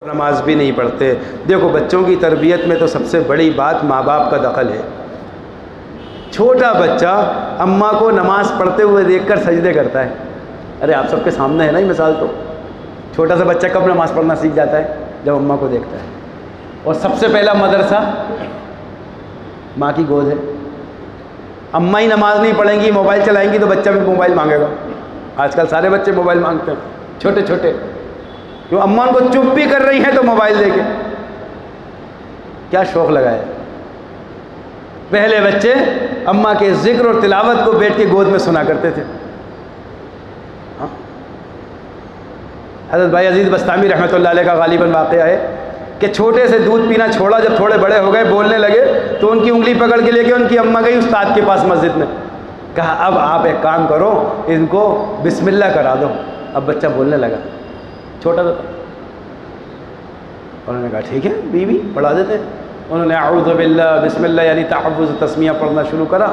نماز بھی نہیں پڑھتے۔ دیکھو بچوں کی تربیت میں تو سب سے بڑی بات ماں باپ کا دخل ہے۔ چھوٹا بچہ اماں کو نماز پڑھتے ہوئے دیکھ کر سجدے کرتا ہے۔ ارے آپ سب کے سامنے ہے نا یہ مثال، تو چھوٹا سا بچہ کب نماز پڑھنا سیکھ جاتا ہے؟ جب اماں کو دیکھتا ہے۔ اور سب سے پہلا مدرسہ ماں کی گود ہے۔ اماں ہی نماز نہیں پڑھیں گی، موبائل چلائیں گی تو بچہ بھی موبائل مانگے گا۔ آج کل سارے بچے موبائل مانگتے ہیں، چھوٹے چھوٹے، کیوں اماں ان کو چپ بھی کر رہی ہیں تو موبائل دے کے۔ کیا شوق لگا ہے؟ پہلے بچے اماں کے ذکر اور تلاوت کو بیٹھ کے گود میں سنا کرتے تھے۔ حضرت بھائی عزیز بستامی رحمۃ اللہ علیہ کا غالباً واقعہ ہے کہ چھوٹے سے دودھ پینا چھوڑا، جب تھوڑے بڑے ہو گئے بولنے لگے تو ان کی انگلی پکڑ کے لے کے ان کی اماں گئی استاد کے پاس مسجد میں، کہا اب آپ ایک کام کرو، ان کو بسم اللہ کرا دو۔ اب بچہ بولنے لگا، چھوٹا تھا۔ انہوں نے کہا ٹھیک ہے بیوی پڑھا دیتے۔ انہوں نے اعوذ باللہ بسم اللہ یعنی تعوذ تسمیہ پڑھنا شروع کرا۔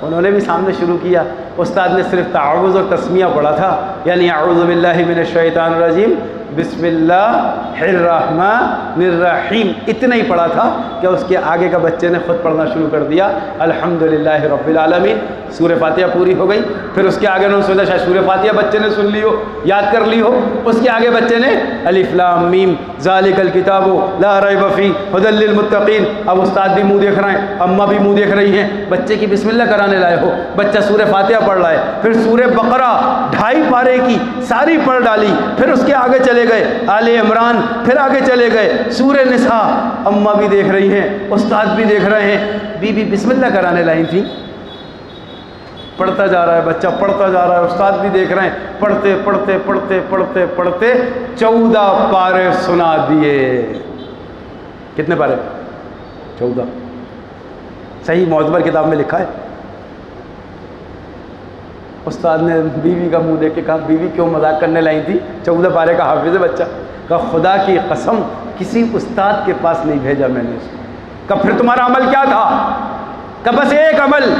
انہوں نے بھی سامنے شروع کیا۔ استاد نے صرف تعوذ اور تسمیہ پڑھا تھا، یعنی اعوذ باللہ من الشیطان الرجیم بسم اللہ الرحمن الرحیم، اتنا ہی پڑھا تھا کہ اس کے آگے کا بچے نے خود پڑھنا شروع کر دیا، الحمدللہ رب العالمین۔ سورہ فاتحہ پوری ہو گئی۔ پھر اس کے آگے انہوں نے سوچا شاید سورہ فاتحہ بچے نے سن لی ہو، یاد کر لی ہو۔ اس کے آگے بچے نے الف لام میم ذالک الکتاب لا ریب فیہ ھدی للمتقین۔ اب استاد بھی منہ دیکھ رہے ہیں، اماں بھی منہ دیکھ رہی ہیں، بچے کی بسم اللہ کرانے لائے ہو۔ بچہ سورہ فاتحہ پڑھ رہا ہے، پھر سورہ بقرہ 2.5 پارے کی ساری پڑھ ڈالی۔ پھر اس کے آگے چلے گئے آل عمران، پھر آگے چلے گئے سورہ نساء۔ اماں بھی دیکھ رہی ہیں، استاد بھی دیکھ رہے ہیں، بی بسم اللہ کرانے لائی تھی۔ پڑھتا جا رہا ہے بچہ، پڑھتا جا رہا ہے، استاد بھی دیکھ رہے ہیں، پڑھتے پڑھتے پڑھتے پڑھتے پڑھتے 14 پارے سنا دیے۔ کتنے پارے؟ 14۔ صحیح معتبر کتاب میں لکھا ہے۔ استاد نے بیوی کا منہ دیکھ کے کہا بیوی کیوں مذاق کرنے لائی تھی؟ 14 پارے کا حافظ ہے بچہ۔ کہا خدا کی قسم کسی استاد کے پاس نہیں بھیجا میں نے اس کو۔ کہا پھر تمہارا عمل کیا تھا؟ کہا بس ایک عمل،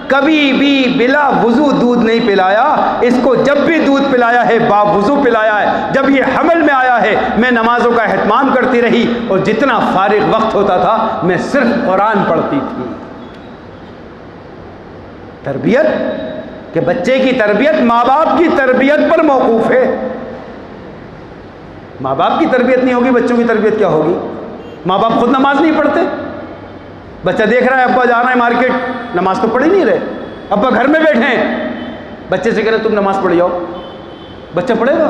کبھی بھی بلا وضو دودھ نہیں پلایا، اس کو جب بھی دودھ پلایا ہے با وضو پلایا ہے۔ جب یہ حمل میں آیا ہے میں نمازوں کا اہتمام کرتی رہی، اور جتنا فارغ وقت ہوتا تھا میں صرف قرآن پڑھتی تھی۔ تربیت کہ بچے کی تربیت ماں باپ کی تربیت پر موقوف ہے۔ ماں باپ کی تربیت نہیں ہوگی بچوں کی تربیت کیا ہوگی؟ ماں باپ خود نماز نہیں پڑھتے، بچہ دیکھ رہا ہے ابا جا رہا ہے مارکیٹ، نماز تو پڑھ ہی نہیں رہے، ابا گھر میں بیٹھے ہیں، بچے سے کہہ رہے تم نماز پڑھ جاؤ، بچہ پڑھے گا؟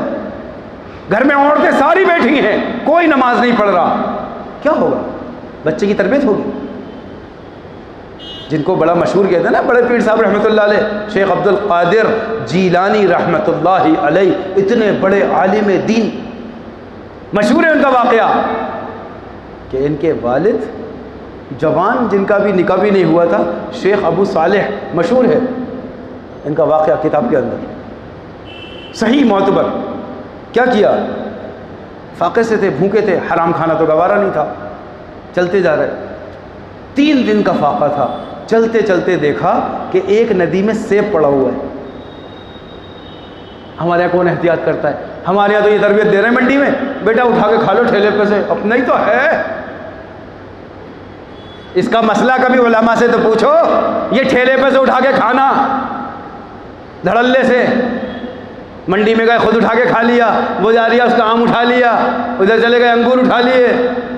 گھر میں عورتیں ساری بیٹھی ہیں، کوئی نماز نہیں پڑھ رہا، کیا ہوگا؟ بچے کی تربیت ہوگی؟ جن کو بڑا مشہور کہتے ہیں نا بڑے پیر صاحب رحمۃ اللہ علیہ، شیخ عبد القادر جیلانی رحمۃ اللہ علیہ، اتنے بڑے عالم دین، مشہور ہے ان کا واقعہ کہ ان کے والد جوان جن کا بھی نکاح بھی نہیں ہوا تھا، شیخ ابو صالح، مشہور ہے ان کا واقعہ کتاب کے اندر، صحیح معتبر۔ کیا کیا؟ فاقے سے تھے، بھوکے تھے، حرام کھانا تو گوارا نہیں تھا، چلتے جا رہے، 3 دن کا فاقہ تھا، چلتے چلتے دیکھا کہ ایک ندی میں سیب پڑا ہوا ہے۔ ہمارے یہاں کون احتیاط کرتا ہے؟ ہمارے یہاں تو یہ تربیت دے رہے ہیں منڈی میں، بیٹا اٹھا کے کھا لو ٹھیلے پہ سے، اپنا ہی تو ہے۔ اس کا مسئلہ کبھی علماء سے تو پوچھو، یہ ٹھیلے پہ سے اٹھا کے کھانا دھڑلے سے، منڈی میں گئے خود اٹھا کے کھا لیا، وہ جا رہا اس کا آم اٹھا لیا، ادھر چلے گئے انگور اٹھا لیے،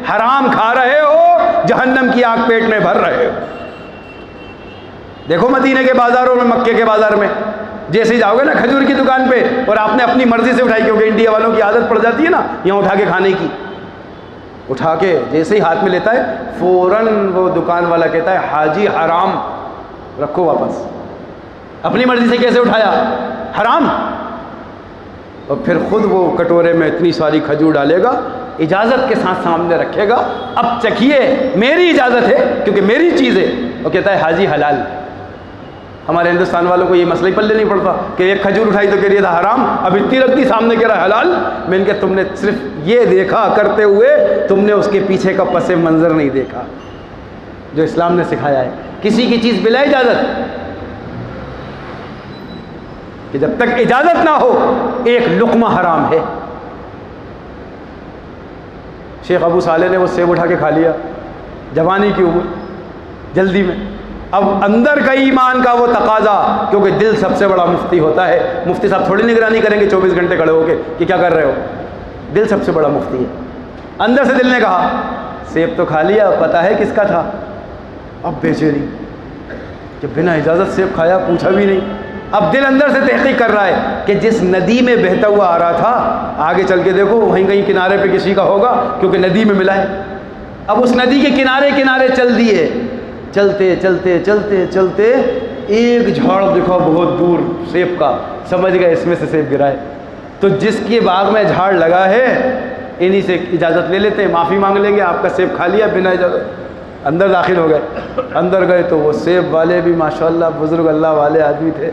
حرام کھا رہے ہو، جہنم کی آگ پیٹ میں بھر رہے ہو۔ دیکھو مدینے کے بازاروں میں، مکے کے بازار میں، جیسے ہی جاؤ گے نا کھجور کی دکان پہ اور آپ نے اپنی مرضی سے اٹھائی، کیونکہ انڈیا والوں کی عادت پڑ جاتی ہے نا یہاں اٹھا کے کھانے کی، اٹھا کے جیسے ہی ہاتھ میں لیتا ہے فوراً وہ دکان والا کہتا ہے حاجی حرام، رکھو واپس۔ اپنی مرضی سے کیسے اٹھایا؟ حرام۔ اور پھر خود وہ کٹورے میں اتنی ساری کھجور ڈالے گا، اجازت کے ساتھ سامنے رکھے گا، اب چکھیے میری اجازت ہے کیونکہ میری چیز ہے، وہ کہتا ہے حاجی حلال۔ ہمارے ہندوستان والوں کو یہ مسئلہ ہی پلے نہیں پڑتا کہ ایک کھجور اٹھائی تو کہہ رہی تھا حرام، اب اتنی رکھتی سامنے کہہ رہا حلال۔ میں نے کہا تم نے صرف یہ دیکھا کرتے ہوئے، تم نے اس کے پیچھے کا پس منظر نہیں دیکھا جو اسلام نے سکھایا ہے۔ کسی کی چیز بلا اجازت، کہ جب تک اجازت نہ ہو ایک لقمہ حرام ہے۔ شیخ ابو صالح نے وہ سیب اٹھا کے کھا لیا، جوانی کی عمر، جلدی میں۔ اب اندر کا ایمان کا وہ تقاضا، کیونکہ دل سب سے بڑا مفتی ہوتا ہے، مفتی صاحب تھوڑی نگرانی کریں گے 24 گھنٹے کھڑے ہو کے کہ کیا کر رہے ہو، دل سب سے بڑا مفتی ہے۔ اندر سے دل نے کہا سیب تو کھا لیا، پتہ ہے کس کا تھا، اب بے چینی کہ بنا اجازت سیب کھایا، پوچھا بھی نہیں۔ اب دل اندر سے تحقیق کر رہا ہے کہ جس ندی میں بہتا ہوا آ رہا تھا، آگے چل کے دیکھو وہیں کہیں کنارے پہ کسی کا ہوگا، کیونکہ ندی میں ملا ہے۔ اب اس ندی کے کنارے کنارے چل دیے، چلتے چلتے چلتے چلتے ایک جھاڑ دکھا بہت دور سیب کا، سمجھ گئے اس میں سے سیب گرا ہے۔ تو جس کے باغ میں جھاڑ لگا ہے انہی سے اجازت لے لیتے ہیں، معافی مانگ لیں گے، آپ کا سیب کھا لیا بنا اجازت۔ اندر داخل ہو گئے، اندر گئے تو وہ سیب والے بھی ماشاءاللہ بزرگ اللہ والے آدمی تھے۔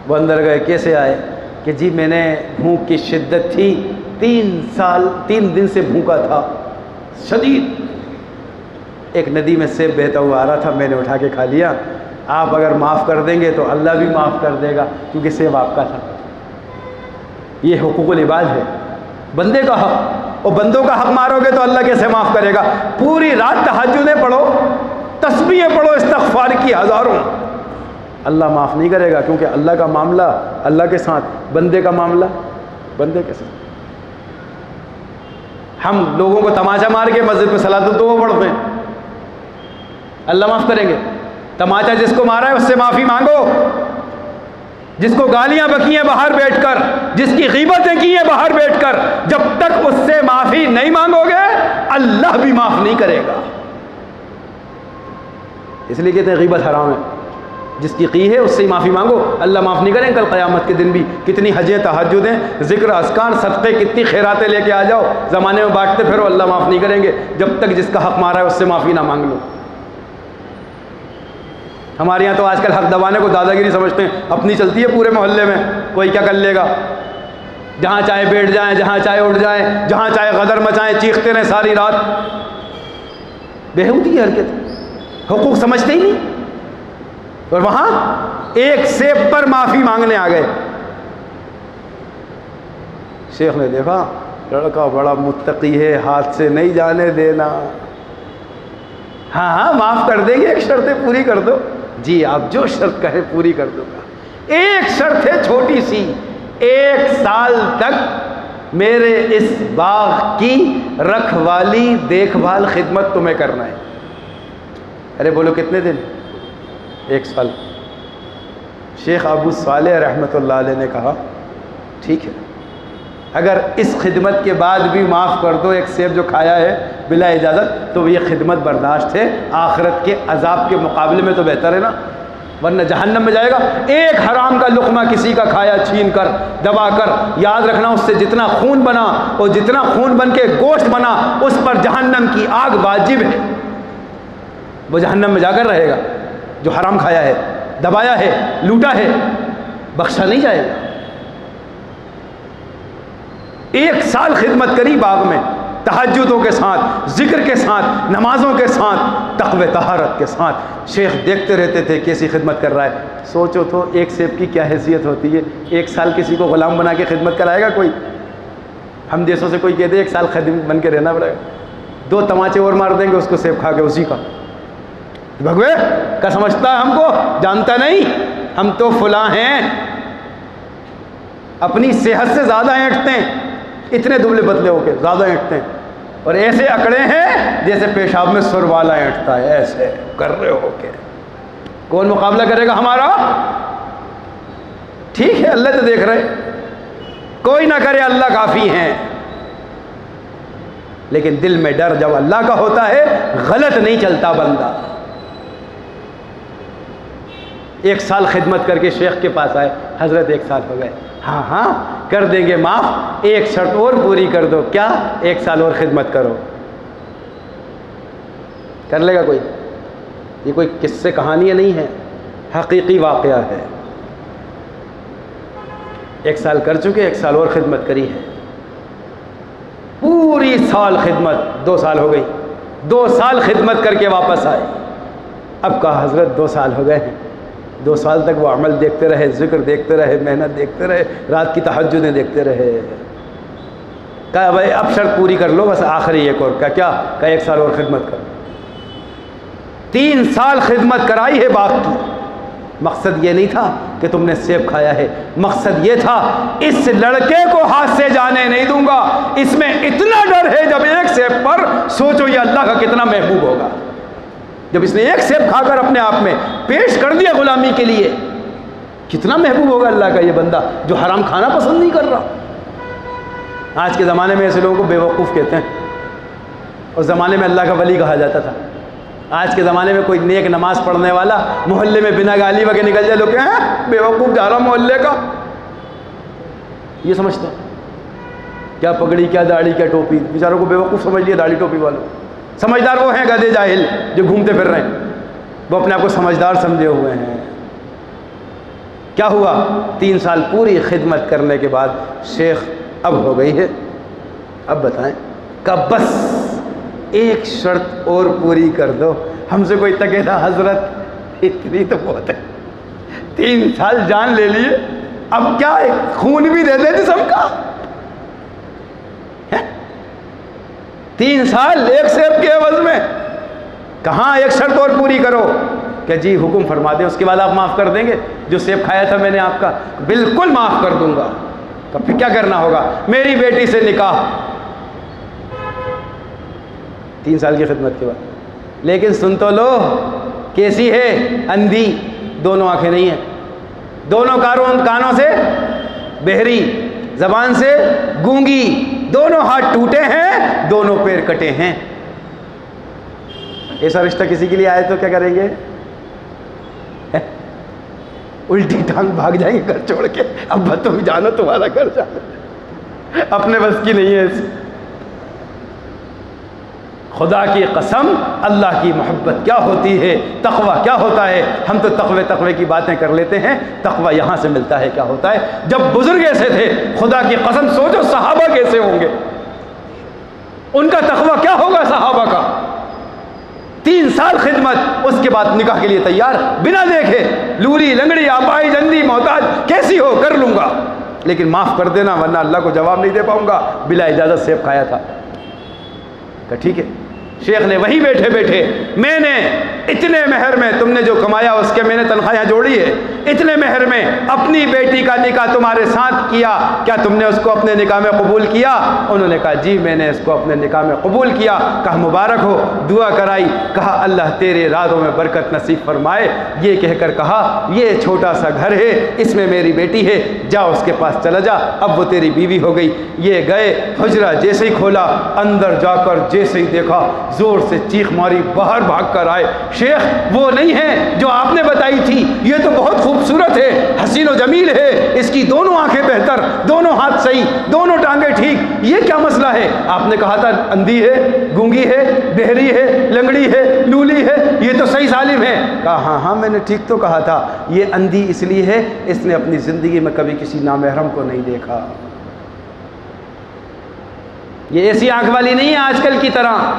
وہ اندر گئے، کیسے آئے کہ جی میں نے بھوک کی شدت تھی، 3 دن سے بھوکا تھا شدید، ایک ندی میں سیب بہتا ہوا آ رہا تھا، میں نے اٹھا کے کھا لیا، آپ اگر معاف کر دیں گے تو اللہ بھی معاف کر دے گا، کیونکہ سیب آپ کا تھا۔ یہ حقوق العباد ہے، بندے کا حق، اور بندوں کا حق مارو گے تو اللہ کیسے معاف کرے گا؟ پوری رات تہجدیں پڑھو، تسبیحیں پڑھو، استغفار کی ہزاروں، اللہ معاف نہیں کرے گا، کیونکہ اللہ کا معاملہ اللہ کے ساتھ، بندے کا معاملہ بندے کے ساتھ۔ ہم لوگوں کو تماچا مار کے مسجد میں صلاۃ التوبہ پڑھتے ہیں، اللہ معاف کریں گے؟ تماچا جس کو مارا ہے اس سے معافی مانگو، جس کو گالیاں بکی ہیں باہر بیٹھ کر، جس کی غیبتیں کی ہیں باہر بیٹھ کر، جب تک اس سے معافی نہیں مانگو گے اللہ بھی معاف نہیں کرے گا۔ اس لیے کہتے ہیں غیبت حرام ہے، جس کی کی ہے اس سے ہی معافی مانگو، اللہ معاف نہیں کریں۔ کل قیامت کے دن بھی کتنی حجیں تہجدیں ذکر اذکار صدقے کتنی خیراتیں لے کے آ جاؤ، زمانے میں بانٹتے پھرو، اللہ معاف نہیں کریں گے جب تک جس کا حق مارا ہے اس سے معافی نہ مانگ لو۔ ہمارے یہاں تو آج کل حق دبانے کو دادا گیری سمجھتے ہیں، اپنی چلتی ہے پورے محلے میں، کوئی کیا کر لے گا، جہاں چاہے بیٹھ جائیں، جہاں چاہے اٹھ جائیں، جہاں چاہے غدر مچائیں، چیختے رہیں ساری رات، بیہودی کی حرکت، حقوق سمجھتے ہی نہیں۔ اور وہاں ایک سیب پر معافی مانگنے آ گئے۔ شیخ نے دیکھا لڑکا بڑا متقی ہے، ہاتھ سے نہیں جانے دینا، ہاں معاف کر دیں گے، ایک شرط پوری کر دو، جی آپ جو شرط کہیں پوری کر دوں گا۔ ایک شرط ہے چھوٹی سی، 1 سال تک میرے اس باغ کی رکھوالی دیکھ بھال خدمت تمہیں کرنا ہے۔ ارے بولو کتنے دن؟ 1 سال۔ شیخ ابو صالح رحمۃ اللہ علیہ نے کہا ٹھیک ہے، اگر اس خدمت کے بعد بھی معاف کر دو ایک سیب جو کھایا ہے بلا اجازت، تو یہ خدمت برداشت ہے، آخرت کے عذاب کے مقابلے میں تو بہتر ہے نا، ورنہ جہنم میں جائے گا۔ ایک حرام کا لقمہ کسی کا کھایا چھین کر دبا کر، یاد رکھنا اس سے جتنا خون بنا اور جتنا خون بن کے گوشت بنا اس پر جہنم کی آگ واجب ہے، وہ جہنم میں جا کر رہے گا۔ جو حرام کھایا ہے، دبایا ہے، لوٹا ہے، بخشا نہیں جائے گا۔ 1 سال خدمت کری باغ میں، تہجدوں کے ساتھ، ذکر کے ساتھ، نمازوں کے ساتھ، تقوی طہارت کے ساتھ۔ شیخ دیکھتے رہتے تھے کیسی خدمت کر رہا ہے۔ سوچو تو ایک سیب کی کیا حیثیت ہوتی ہے، 1 سال کسی کو غلام بنا کے خدمت کرائے گا کوئی؟ ہم دیسوں سے کوئی کہتے ہیں 1 سال خادم بن کے رہنا پڑے گا، 2 تماچے اور مار دیں گے اس کو سیب کھا کے اسی کا، بھگوے کا سمجھتا ہے ہم کو، جانتا نہیں ہم تو فلاں ہیں، اپنی صحت سے زیادہ اینٹتے ہیں، اتنے دبلے پتلے ہو کے زیادہ اینٹتے ہیں، اور ایسے اکڑے ہیں جیسے پیشاب میں سر والا اینٹتا ہے، ایسے کر رہے ہو کے۔ کون مقابلہ کرے گا ہمارا؟ ٹھیک ہے اللہ تو دیکھ رہے، کوئی نہ کرے اللہ کافی ہیں، لیکن دل میں ڈر جب اللہ کا ہوتا ہے غلط نہیں چلتا بندہ۔ 1 سال خدمت کر کے شیخ کے پاس آئے، حضرت 1 سال ہو گئے، ہاں ہاں کر دیں گے معاف، ایک شرط اور پوری کر دو۔ کیا؟ 1 سال اور خدمت کرو۔ کر لے گا کوئی؟ یہ کوئی قصے کہانیاں نہیں ہے، حقیقی واقعہ ہے۔ 1 سال کر چکے، 1 سال اور خدمت کری ہے، پوری سال خدمت، 2 سال ہو گئی، 2 سال خدمت کر کے واپس آئے۔ اب کہا حضرت 2 سال ہو گئے ہیں، 2 سال تک وہ عمل دیکھتے رہے، ذکر دیکھتے رہے، محنت دیکھتے رہے، رات کی تہجدیں دیکھتے رہے، کہا بھائی اب شرط پوری کر لو بس آخری ایک اور. کیا 1 سال اور خدمت کر. 3 سال خدمت کرائی ہے باپ کی. مقصد یہ نہیں تھا کہ تم نے سیب کھایا ہے، مقصد یہ تھا اس لڑکے کو ہاتھ سے جانے نہیں دوں گا. اس میں اتنا ڈر ہے، جب ایک سیب پر سوچو یہ اللہ کا کتنا محبوب ہوگا. جب اس نے ایک سیب کھا کر اپنے آپ میں پیش کر دیا غلامی کے لیے، کتنا محبوب ہوگا اللہ کا یہ بندہ جو حرام کھانا پسند نہیں کر رہا. آج کے زمانے میں ایسے لوگوں کو بیوقوف کہتے ہیں. اس زمانے میں اللہ کا ولی کہا جاتا تھا. آج کے زمانے میں کوئی نیک نماز پڑھنے والا محلے میں بنا گالی وغیرہ نکل جائے، لوگ کہیں بیوقوف جا رہا محلے کا. یہ سمجھتے ہیں کیا پگڑی کیا داڑھی کیا ٹوپی، بیچاروں کو بیوقوف سمجھ لیا داڑھی ٹوپی والوں. سمجھدار وہ ہیں گدھے جاہل جو گھومتے پھر رہے ہیں، وہ اپنے آپ کو سمجھدار سمجھے ہوئے ہیں. کیا ہوا؟ 3 سال پوری خدمت کرنے کے بعد شیخ اب ہو گئی ہے. اب بتائیں کہ بس ایک شرط اور پوری کر دو. ہم سے کوئی تکے تھا حضرت اتنی تو بہت ہے. 3 سال جان لے لیے، اب کیا خون بھی دے دے جسم کا. 3 سال ایک سیب کے عوض میں. کہاں ایک شرط اور پوری کرو کہ جی حکم فرما دیں، اس کے بعد آپ معاف کر دیں گے جو سیب کھایا تھا میں نے آپ کا؟ بالکل معاف کر دوں گا. تو پھر کیا کرنا ہوگا؟ میری بیٹی سے نکاح. 3 سال کی خدمت کے بعد. لیکن سن تو لو، کیسی ہے؟ اندھی، دونوں آنکھیں نہیں ہیں، دونوں کانوں سے بہری، زبان سے گونگی، دونوں ہاتھ ٹوٹے ہیں، دونوں پیر کٹے ہیں. ایسا رشتہ کسی کے لیے آئے تو کیا کریں گے؟ الٹی ٹانگ بھاگ جائیں گے گھر چھوڑ کے. اب تم جانو تمہارا گھر جانا، اپنے بس کی نہیں ہے ایسے. خدا کی قسم، اللہ کی محبت کیا ہوتی ہے، تقوی کیا ہوتا ہے. ہم تو تقوی کی باتیں کر لیتے ہیں، تقوی یہاں سے ملتا ہے. کیا ہوتا ہے جب بزرگ ایسے تھے، خدا کی قسم سوچو صحابہ کیسے ہوں گے، ان کا تقوی کیا ہوگا صحابہ کا. 3 سال خدمت، اس کے بعد نکاح کے لیے تیار، بنا دیکھے لولی لنگڑی آپائی جندی محتاج کیسی ہو کر لوں گا، لیکن معاف کر دینا ورنہ اللہ کو جواب نہیں دے پاؤں گا. بلا اجازت سیب کھایا تھا. کہ ٹھیک ہے. شیخ نے وہیں بیٹھے بیٹھے، میں نے اتنے مہر میں تم نے جو کمایا اس کے میں نے تنخواہ جوڑی ہے، اتنے مہر میں اپنی بیٹی کا نکاح تمہارے ساتھ کیا، کیا تم نے اس کو اپنے نکاح میں قبول کیا؟ انہوں نے کہا جی میں نے اس کو اپنے نکاح میں قبول کیا. کہا مبارک ہو. دعا کرائی. کہا اللہ تیرے ارادوں میں برکت نصیب فرمائے. یہ کہہ کر کہا یہ چھوٹا سا گھر ہے، اس میں میری بیٹی ہے، جا اس کے پاس چلا جا، اب وہ تیری بیوی ہو گئی. یہ گئے، حجرہ جیسے ہی کھولا، اندر جا کر جیسے ہی دیکھا زور سے چیخ ماری، باہر بھاگ کر آئے. شیخ وہ نہیں ہے جو آپ نے بتائی تھی، یہ تو بہت خوبصورت ہے، حسین و جمیل ہے، اس کی دونوں آنکھیں بہتر، دونوں ہاتھ صحیح، دونوں ٹانگیں ٹھیک، یہ کیا مسئلہ ہے؟ آپ نے کہا تھا اندھی ہے، گونگی ہے، بہری ہے، لنگڑی ہے، لولی ہے، یہ تو صحیح سالم ہے. کہا ہاں میں نے ٹھیک تو کہا تھا. یہ اندھی اس لیے ہے اس نے اپنی زندگی میں کبھی کسی نامحرم کو نہیں دیکھا. یہ ایسی آنکھ والی نہیں ہے آج کل کی طرح،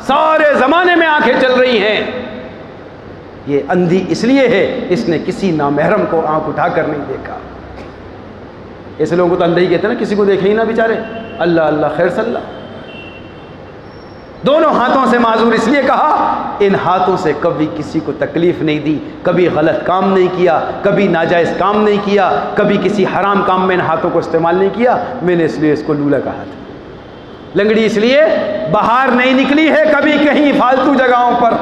سارے زمانے میں آنکھیں چل رہی ہیں. یہ اندھی اس لیے ہے اس نے کسی نامحرم کو آنکھ اٹھا کر نہیں دیکھا. ایسے لوگوں کو تو اندھا ہی کہتے ہیں نا، کسی کو دیکھے ہی نہ بیچارے. اللہ اللہ خیر صلی اللہ. دونوں ہاتھوں سے معذور اس لیے کہا ان ہاتھوں سے کبھی کسی کو تکلیف نہیں دی، کبھی غلط کام نہیں کیا، کبھی ناجائز کام نہیں کیا، کبھی کسی حرام کام میں ان ہاتھوں کو استعمال نہیں کیا. میں نے اس لیے اس کو لولا کہا تھا. لنگڑی اس لیے باہر نہیں نکلی ہے کبھی کہیں فالتو جگہوں پر.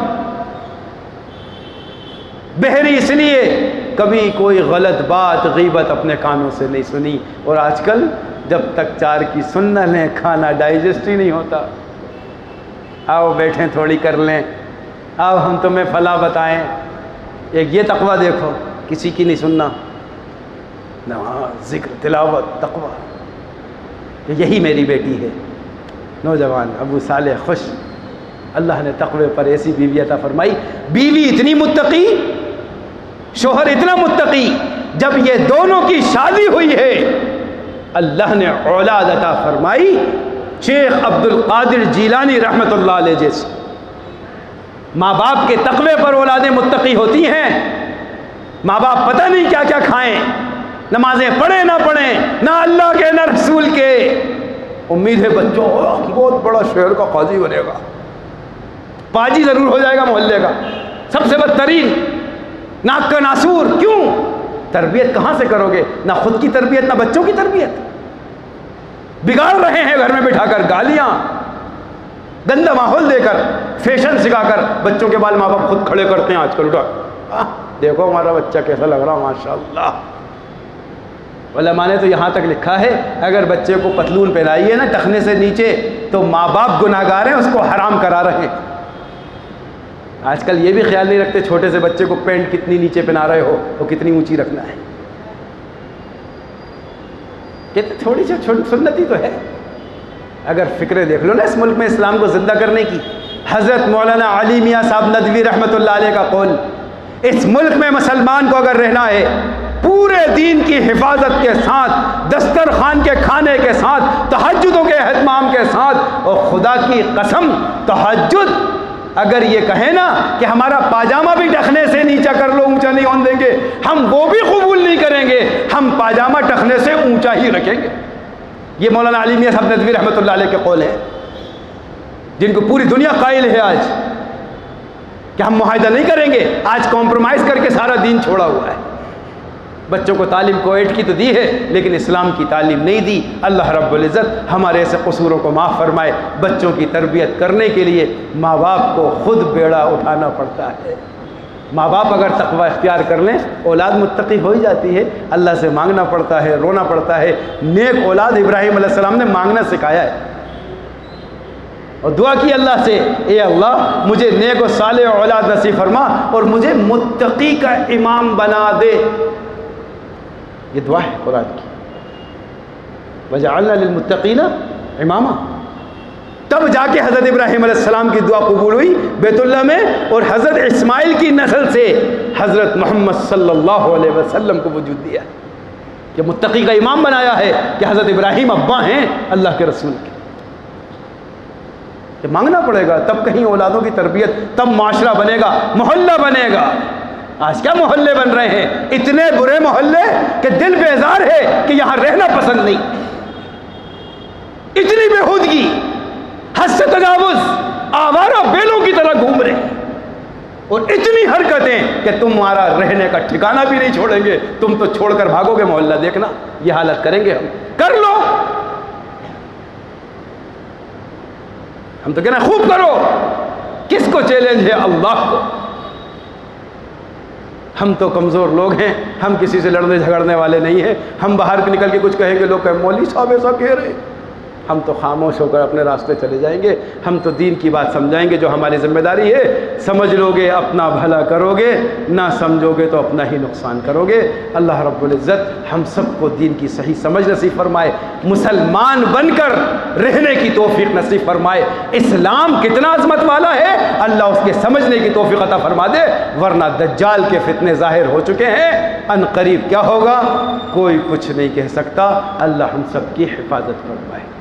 بہری اس لیے کبھی کوئی غلط بات غیبت اپنے کانوں سے نہیں سنی. اور آج کل جب تک 4 کی سن نہ لیں کھانا ڈائجسٹ ہی نہیں ہوتا. آؤ بیٹھیں تھوڑی کر لیں، آؤ ہم تمہیں فلاں بتائیں. ایک یہ تقویٰ دیکھو، کسی کی نہیں سننا، نماز ذکر تلاوت تقویٰ. یہی میری بیٹی ہے. نوجوان ابو صالح خوش، اللہ نے تقوی پر ایسی بیوی عطا فرمائی. بیوی اتنی متقی، شوہر اتنا متقی. جب یہ دونوں کی شادی ہوئی ہے اللہ نے اولاد عطا فرمائی. شیخ عبد القادر جیلانی رحمۃ اللہ علیہ جیسے. ماں باپ کے تقوی پر اولادیں متقی ہوتی ہیں. ماں باپ پتہ نہیں کیا کیا کھائیں، نمازیں پڑھیں نہ پڑھیں، نہ اللہ کے نہ رسول کے، امید ہے بچوں بہت بڑا شہر کا قاضی بنے گا، پاجی ضرور ہو جائے گا محلے کا، سب سے بدترین، ناک کا ناسور۔ کیوں؟ تربیت کہاں سے کرو گے؟ نہ خود کی تربیت نہ بچوں کی تربیت، بگاڑ رہے ہیں گھر میں بٹھا کر، گالیاں، گندا ماحول دے کر، فیشن سکھا کر بچوں کے بال ماں باپ خود کھڑے کرتے ہیں آج کل۔ اٹھا دیکھو ہمارا بچہ کیسا لگ رہا ماشاءاللہ۔ علماء نے تو یہاں تک لکھا ہے اگر بچے کو پتلون پہنائیے نا ٹخنے سے نیچے تو ماں باپ گناہ گار ہیں، اس کو حرام کرا رہے ہیں۔ آج کل یہ بھی خیال نہیں رکھتے چھوٹے سے بچے کو پینٹ کتنی نیچے پہنا رہے ہو وہ کتنی اونچی رکھنا ہے، کہتے تھوڑی سی سنتی تو ہے۔ اگر فکریں دیکھ لو نا اس ملک میں اسلام کو زندہ کرنے کی، حضرت مولانا علی میاں صاحب ندوی رحمۃ اللہ علیہ کا قول، اس ملک میں مسلمان کو اگر رہنا ہے پورے دین کی حفاظت کے ساتھ، دسترخوان کے کھانے کے ساتھ، تہجدوں کے اہتمام کے ساتھ، اور خدا کی قسم تہجد اگر یہ کہیں نا کہ ہمارا پاجامہ بھی ٹخنے سے نیچا کر لو، اونچا نہیں ہونے دیں گے، ہم وہ بھی قبول نہیں کریں گے، ہم پاجامہ ٹخنے سے اونچا ہی رکھیں گے۔ یہ مولانا علی میاں صاحب ندوی رحمۃ اللہ علیہ کے قول ہیں، جن کو پوری دنیا قائل ہے آج کہ ہم معاہدہ نہیں کریں گے، آج کمپرومائز کر کے سارا دین چھوڑا ہوا ہے۔ بچوں کو تعلیم کویٹ کی تو دی ہے لیکن اسلام کی تعلیم نہیں دی۔ اللہ رب العزت ہمارے ایسے قصوروں کو معاف فرمائے۔ بچوں کی تربیت کرنے کے لیے ماں باپ کو خود بیڑا اٹھانا پڑتا ہے۔ ماں باپ اگر تقوی اختیار کر لیں اولاد متقی ہو ہی جاتی ہے، اللہ سے مانگنا پڑتا ہے، رونا پڑتا ہے۔ نیک اولاد ابراہیم علیہ السلام نے مانگنا سکھایا ہے اور دعا کی اللہ سے، اے اللہ مجھے نیک و صالح اولاد نصیب فرما اور مجھے متقی کا امام بنا دے۔ یہ دعا ہے قرآن کی، وَجَعَلْنَا لِلْمُتَّقِينَ اماما۔ تب جا کے حضرت ابراہیم علیہ السلام کی دعا قبول ہوئی بیت اللہ میں، اور حضرت اسماعیل کی نسل سے حضرت محمد صلی اللہ علیہ وسلم کو وجود دیا کہ متقی کا امام بنایا ہے کہ حضرت ابراہیم ابا ہیں اللہ کے رسول کے۔ کہ مانگنا پڑے گا تب کہیں اولادوں کی تربیت، تب معاشرہ بنے گا، محلہ بنے گا۔ آج کیا محلے بن رہے ہیں، اتنے برے محلے کہ دل بیزار ہے کہ یہاں رہنا پسند نہیں۔ اتنی بےہودگی، حد سے تجاوز، آوارہ بیلوں کی طرح گھوم رہے ہیں، اور اتنی حرکتیں کہ تمہارا رہنے کا ٹھکانہ بھی نہیں چھوڑیں گے، تم تو چھوڑ کر بھاگو گے محلہ، دیکھنا یہ حالت کریں گے ہم۔ کر لو، ہم تو کہنا خوب کرو، کس کو چیلنج ہے؟ اللہ کو۔ ہم تو کمزور لوگ ہیں، ہم کسی سے لڑنے جھگڑنے والے نہیں ہیں۔ ہم باہر نکل کے کچھ کہیں گے لوگ کہیں مولوی صاحب ایسا کہہ رہے ہیں، ہم تو خاموش ہو کر اپنے راستے چلے جائیں گے۔ ہم تو دین کی بات سمجھائیں گے جو ہماری ذمہ داری ہے۔ سمجھ لو گے اپنا بھلا کرو گے، نہ سمجھو گے تو اپنا ہی نقصان کرو گے۔ اللہ رب العزت ہم سب کو دین کی صحیح سمجھ نصیب فرمائے، مسلمان بن کر رہنے کی توفیق نصیب فرمائے۔ اسلام کتنا عظمت والا ہے اللہ اس کے سمجھنے کی توفیق عطا فرما دے، ورنہ دجال کے فتنے ظاہر ہو چکے ہیں، ان قریب کیا ہوگا کوئی کچھ نہیں کہہ سکتا۔ اللہ ہم سب کی حفاظت فرمائے۔